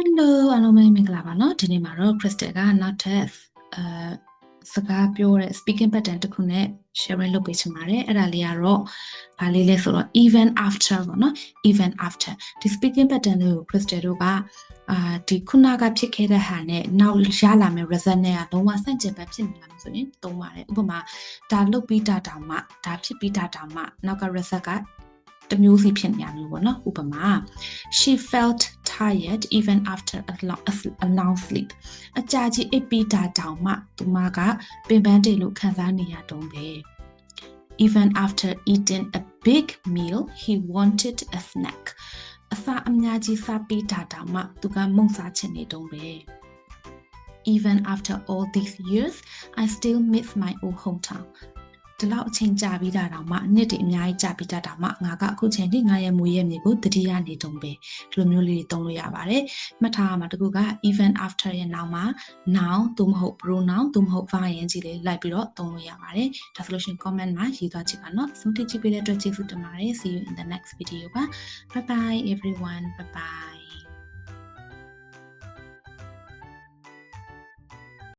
Hello အားလုံးပဲမင်္ဂလာပါเนาะဒီနေ့မှာတော့ Crystal ကနောက်ထပ်စကားပြောတဲ့ speaking pattern တစ်ခုနဲ့ sharing လုပ်ပေးချင်ပါတယ်အဲ့ဒါလေးကတော့ဘာလေးလဲဆိုတော့ even after ပေါ့เนาะ even after ဒီ speaking pattern လေးကို Crystal တို့ကဒီခုနကဖြစ်ခဲ့တဲ့ဟာနဲ့နောက်ရလာမယ့် result နဲ့ကလုံးဝဆန့်ကျင်ဘက်ဖြစ်နေလာမှာဆိုရင်သုံးပါတယ်ဥပမာဒါလုပ်ပြီးတာတောင်မှဒါဖြစ်ပြီးတာတောင်မှနောက်က result ကတမျိုးစီဖြစ်နေရမျိုးပေါ့နော်ဥပမာ she felt tired even after a long sleep အကြာကြီးအိပ်ပြီးတာတောင်မှသူမကပင်ပန်းတယ်လို့ခံစားနေရတုံးပဲ even after eating a big meal he wanted a snack အစာအများကြီးစားပြီးတာတောင်မှသူကမုန့်စားချင်နေတုံးပဲ even after all these years I still miss my old hometownဒီလောက်အချိန်ကြာပြီးတာတောင်မှနှစ်တည်းအများကြီးကြာပြီးတာတောင်မှငါကအခုချိန်ထိငါရဲ့မွေးရမြေကိုတတိယနေတုံးပဲဒီလိုမျိုးလေးသုံးလို့ရပါတယ်မှတ်ထားရမှာတကူက even after ရဲ့နောက်မှာ noun သို့မဟုတ် pronoun သို့မဟုတ် verb ကြီးလေးလိုက်ပြီးတော့သုံးလို့ရပါတယ်ဒါဆိုလို့ရှိရင် comment မှာရေးသွားကြည့်ပါနော်ဆုံးဖြတ်ကြည့်ပေးတဲ့အတွက်ကျေးဇူးတင်ပါတယ် see you in the next video ပါ bye bye everyone bye bye